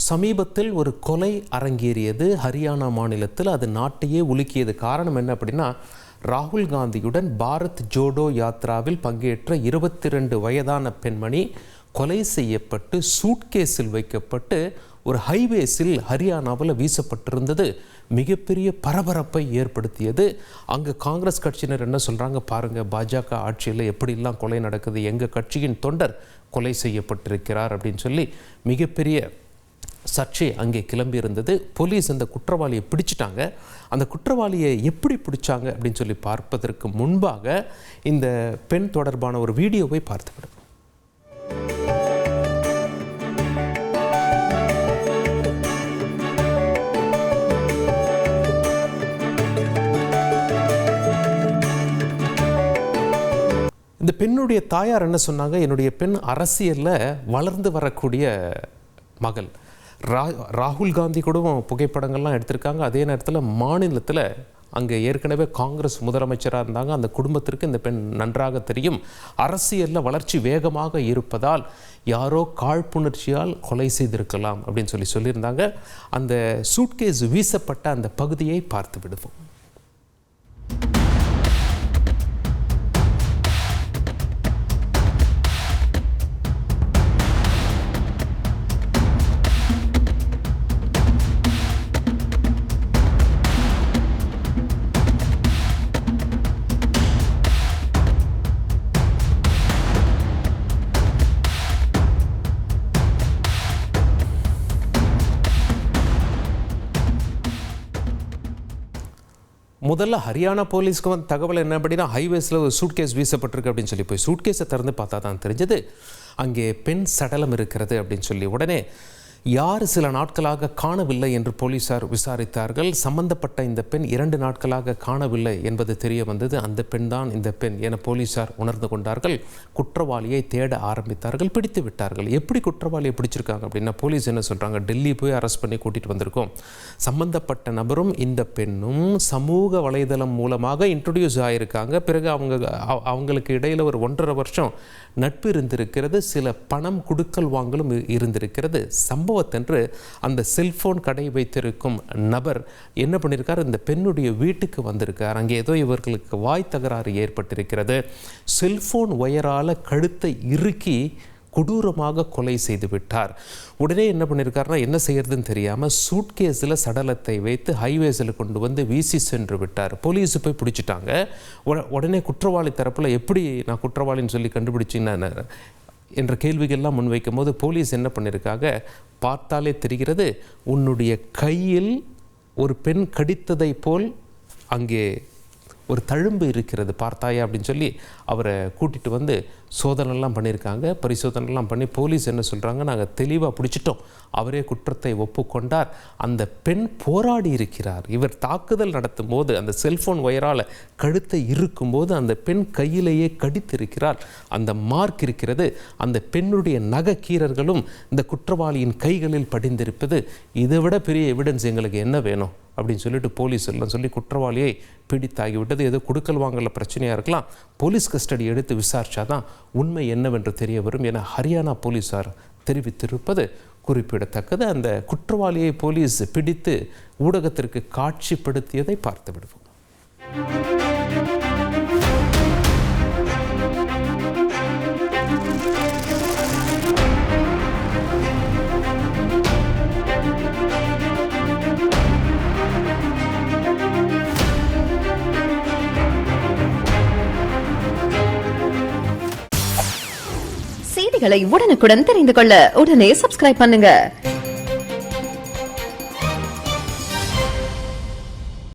சமீபத்தில் ஒரு கொலை அரங்கேறியது ஹரியானா மாநிலத்தில். அது நாட்டையே உலுக்கியது. காரணம் என்ன அப்படின்னா, ராகுல் காந்தியுடன் பாரத் ஜோடோ யாத்ராவில் பங்கேற்ற 22 வயதான பெண்மணி கொலை செய்யப்பட்டு சூட்கேஸில் வைக்கப்பட்டு ஒரு ஹைவேஸில் ஹரியானாவில் வீசப்பட்டிருந்தது மிகப்பெரிய பரபரப்பை ஏற்படுத்தியது. அங்கே காங்கிரஸ் கட்சியினர் என்ன சொல்கிறாங்க பாருங்கள், பாஜக ஆட்சியில் எப்படிலாம் கொலை நடக்குது, எங்கள் கட்சியின் தொண்டர் கொலை செய்யப்பட்டிருக்கிறார் அப்படின்னு சொல்லி மிகப்பெரிய சர்ச்சை அங்கே கிளம்பி இருந்தது. போலீஸ் அந்த குற்றவாளியை பிடிச்சிட்டாங்க. அந்த குற்றவாளியை எப்படி பிடிச்சாங்க அப்படின்னு சொல்லி பார்ப்பதற்கு முன்பாக இந்த பெண் தொடர்பான ஒரு வீடியோவை பார்த்துவிடும். இந்த பெண்ணுடைய தாயார் என்ன சொன்னாங்க, என்னுடைய பெண் அரசியலில் வளர்ந்து வரக்கூடிய மகள். ராகுல் காந்தி கூட புகைப்படங்கள்லாம் எடுத்திருக்காங்க. அதே நேரத்தில் மாநிலத்தில் அங்கே ஏற்கனவே காங்கிரஸ் முதலமைச்சராக இருந்தாங்க. அந்த குடும்பத்திற்கு இந்த பெண் நன்றாக தெரியும். அரசியலில் வளர்ச்சி வேகமாக இருப்பதால் யாரோ காழ்ப்புணர்ச்சியால் கொலை செய்திருக்கலாம் அப்படின்னு சொல்லியிருந்தாங்க. அந்த சூட்கேஸ் வீசப்பட்ட அந்த பகுதியை பார்த்து விடுவோம். முதல்ல ஹரியானா போலீஸ்க்கு வந்து தகவல் என்ன அப்படின்னா, ஹைவேஸில் ஒரு சூட்கேஸ் வீசப்பட்டிருக்கு அப்படின்னு சொல்லி போய் சூட்கேஸை திறந்து பார்த்தா தான் தெரிஞ்சது அங்கே பெண் சடலம் இருக்கிறது அப்படின்னு சொல்லி. உடனே யார் சில நாட்களாக காணவில்லை என்று போலீசார் விசாரித்தார்கள். சம்பந்தப்பட்ட இந்த பெண் 2 நாட்களாக காணவில்லை என்பது தெரிய வந்தது. அந்த பெண் தான் இந்த பெண் என போலீசார் உணர்ந்து கொண்டார்கள். குற்றவாளியை தேட ஆரம்பித்தார்கள், பிடித்து விட்டார்கள். எப்படி குற்றவாளியை பிடிச்சிருக்காங்க அப்படின்னா, போலீஸ் என்ன சொல்கிறாங்க, டெல்லி போய் அரெஸ்ட் பண்ணி கூட்டிகிட்டு வந்திருக்கோம். சம்பந்தப்பட்ட நபரும் இந்த பெண்ணும் சமூக வலைதளம் மூலமாக இன்ட்ரடியூஸ் ஆகியிருக்காங்க. பிறகு அவங்களுக்கு இடையில் ஒரு 1.5 வருஷம் நட்பு இருந்திருக்கிறது. சில பணம் கொடுக்கல் வாங்கலும் இருந்திருக்கிறது. சம்பவத்தன்று அந்த செல்போன் கடை வைத்திருக்கும் நபர் என்ன பண்ணியிருக்கார், இந்த பெண்ணுடைய வீட்டுக்கு வந்திருக்கார். அங்கே ஏதோ இவர்களுக்கு வாய் தகராறு ஏற்பட்டிருக்கிறது. செல்போன் ஒயரால் கழுத்தை இறுக்கி கொடூரமாக கொலை செய்து விட்டார். உடனே என்ன பண்ணியிருக்காருன்னா, என்ன செய்யறதுன்னு தெரியாமல் சூட்கேஸில் சடலத்தை வைத்து ஹைவேஸில் கொண்டு வந்து வீசி சென்று விட்டார். போலீஸ் போய் பிடிச்சிட்டாங்க. உடனே குற்றவாளி தரப்பில் எப்படி நான் குற்றவாளின்னு சொல்லி கண்டுபிடிச்சிங்கன்னா என்ற கேள்விகள்லாம் முன்வைக்கும் போது போலீஸ் என்ன பண்ணியிருக்காங்க, பார்த்தாலே தெரிகிறது, உன்னுடைய கையில் ஒரு பெண் கடித்ததை போல் அங்கே ஒரு தழும்பு இருக்கிறது, பார்த்தாயா அப்படின்னு சொல்லி அவரை கூட்டிகிட்டு வந்து சோதனைலாம் பண்ணியிருக்காங்க. பரிசோதனைலாம் பண்ணி போலீஸ் என்ன சொல்கிறாங்க, நாங்கள் தெளிவாக பிடிச்சிட்டோம், அவரே குற்றத்தை ஒப்புக்கொண்டார். அந்த பெண் போராடி இருக்கிறார். இவர் தாக்குதல் நடத்தும் போது அந்த செல்ஃபோன் ஒயரால் கழுத்தை இருக்கும்போது அந்த பெண் கையிலேயே கடித்திருக்கிறார். அந்த மார்க் இருக்கிறது. அந்த பெண்ணுடைய நகைக்கீரர்களும் இந்த குற்றவாளியின் கைகளில் படிந்திருப்பது. இதை விட பெரிய எவிடன்ஸ் எங்களுக்கு என்ன வேணும் அப்படின்னு சொல்லிட்டு போலீஸ் எல்லாம் சொல்லி குற்றவாளியை பிடித்தாகிவிட்டது. ஏதோ கொடுக்கல் வாங்கல பிரச்சனையாக இருக்கலாம். போலீஸ் கஸ்டடி எடுத்து விசாரிச்சாதான் உண்மை என்னவென்று தெரிய வரும் என ஹரியானா போலீஸார் தெரிவித்திருப்பது குறிப்பிடத்தக்கது. அந்த குற்றவாளியை போலீஸ் பிடித்து ஊடகத்திற்கு காட்சிப்படுத்தியதை பார்த்து விடுவோம். செய்திகளை உடனுக்குடன் தெரிந்து கொள்ள உடனே சப்ஸ்கிரைப் பண்ணுங்க.